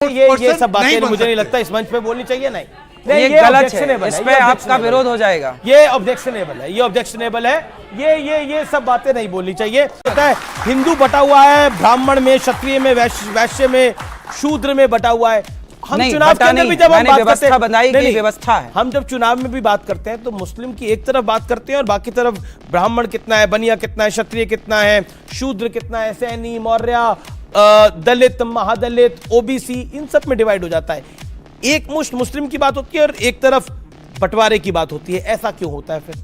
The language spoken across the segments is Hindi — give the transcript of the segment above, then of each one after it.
ये सब बातें मुझे नहीं लगता इस मंच पे बोलनी चाहिए। नहीं ये गलत है, इस पे आपका विरोध हो जाएगा। ये ऑब्जेक्शनेबल है, ये ऑब्जेक्शनेबल है। ये सब बातें नहीं बोलनी चाहिए। हिंदू बटा हुआ है, ब्राह्मण में, क्षत्रिय में, वैश्य में, शूद्र में बटा हुआ है। हम चुनाव के अंदर भी जब हम बात करते हैं, व्यवस्था है, हम जब चुनाव में भी बात करते हैं तो मुस्लिम की एक तरफ बात करते हैं और बाकी तरफ ब्राह्मण कितना है, बनिया कितना है, क्षत्रिय कितना है, शूद्र कितना है, सैनी, मौर्य, दलित, महादलित, ओबीसी, इन सब में डिवाइड हो जाता है। एक मुश्त मुस्लिम की बात होती है और एक तरफ बंटवारे की बात होती है। ऐसा क्यों होता है फिर?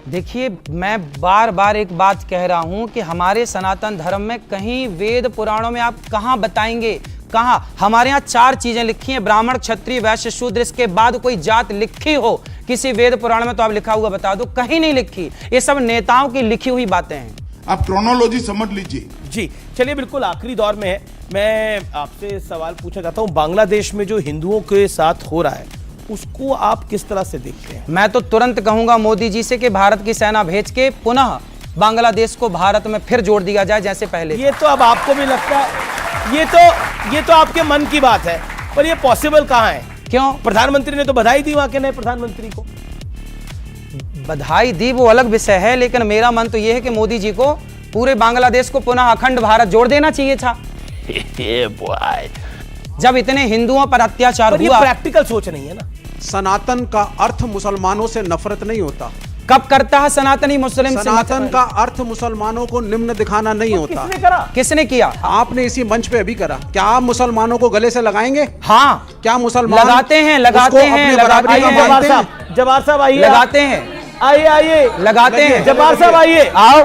देखिए, मैं बार बार एक बात कह रहा हूं कि हमारे सनातन धर्म में कहीं वेद पुराणों में आप कहां बताएंगे, कहां? हमारे यहाँ 4 चीजें लिखी हैं, ब्राह्मण, क्षत्रिय, वैश्य, शूद्र। इसके बाद कोई जात लिखी हो किसी वेद पुराण में तो आप लिखा हुआ बता दो, कहीं नहीं लिखी। ये सब नेताओं की लिखी हुई बातें हैं। आप क्रोनोलॉजी समझ लीजिए। जी चलिए, बिल्कुल आखिरी दौर में है। मैं आपसे सवाल पूछना चाहता हूं, बांग्लादेश में जो हिंदुओं के साथ हो रहा है उसको आप किस तरह से देखते हैं? मैं तो तुरंत कहूंगा मोदी जी से कि भारत की सेना भेज के पुनः बांग्लादेश को भारत में फिर जोड़ दिया जाए जैसे पहले। ये तो अब आपको भी लगता है, ये तो आपके मन की बात है, पर ये पॉसिबल कहां है? क्यों? प्रधानमंत्री ने तो बधाई दी वहां के नए प्रधानमंत्री को। बधाई दी वो अलग विषय है, लेकिन मेरा मन तो यह है कि मोदी जी को पूरे बांग्लादेश को पुनः अखंड भारत जोड़ देना चाहिए था। जब इतने हिंदुओं पर अत्याचार हुआ। ये प्रैक्टिकल सोच नहीं है ना। सनातन का अर्थ मुसलमानों से नफरत नहीं होता। कब करता है सनातनी मुस्लिम? सनातन का अर्थ मुसलमानों को निम्न दिखाना नहीं होता। किसने करा? किसने किया? आपने इसी मंच पे अभी करा। क्या आप मुसलमानों को गले से लगाएंगे? हाँ, क्या मुसलमान लगाते हैं, लगाते हैं, लगाते हैं। जब्बार साहब आइए। लगाते हैं, आइए लगाते हैं। जब्बार साहब आइए, आओ।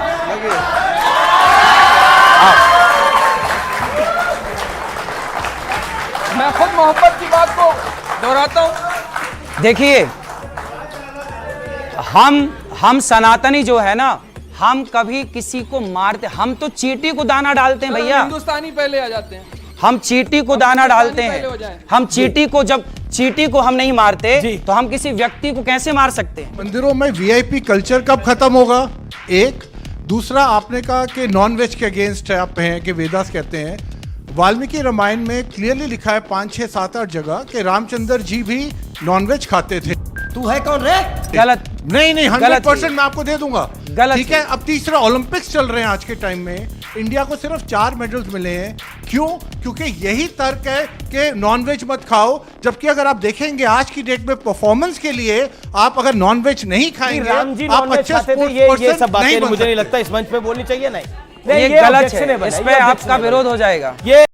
मैं खुद मोहब्बत की बात को दोहराता हूं। देखिए, हम सनातनी जो है ना, हम कभी किसी को मारते, हम तो चींटी को दाना डालते हैं भैया। हिंदुस्तानी पहले आ जाते हैं। हम चींटी को दाना डालते हैं। हम चींटी को, जब चींटी को हम नहीं मारते तो हम किसी व्यक्ति को कैसे मार सकते हैं? मंदिरों में वीआईपी कल्चर कब खत्म होगा? एक दूसरा, आपने कहा कि नॉन वेज के अगेंस्ट आप हैं, कि वेदास कहते हैं। वाल्मीकि रामायण में क्लियरली लिखा है 5, 6, 7, 8 जगह कि रामचंद्र जी भी नॉनवेज खाते थे। तू है कौन रे? गलत। नहीं 100% मैं आपको दे दूंगा। गलत। ठीक है। अब तीसरा, ओलंपिक्स चल रहे हैं आज के टाइम में, इंडिया को सिर्फ 4 मेडल्स मिले हैं। क्यों? क्योंकि यही तर्क है कि नॉनवेज मत खाओ, जबकि अगर आप देखेंगे आज की डेट में परफॉर्मेंस के लिए आप अगर नॉनवेज नहीं खाएंगे, आप अच्छे ये सब बातें मुझे नहीं लगता इस मंच पे बोलनी चाहिए। नहीं, ये गलत है, इस पे आपका विरोध हो जाएगा। ये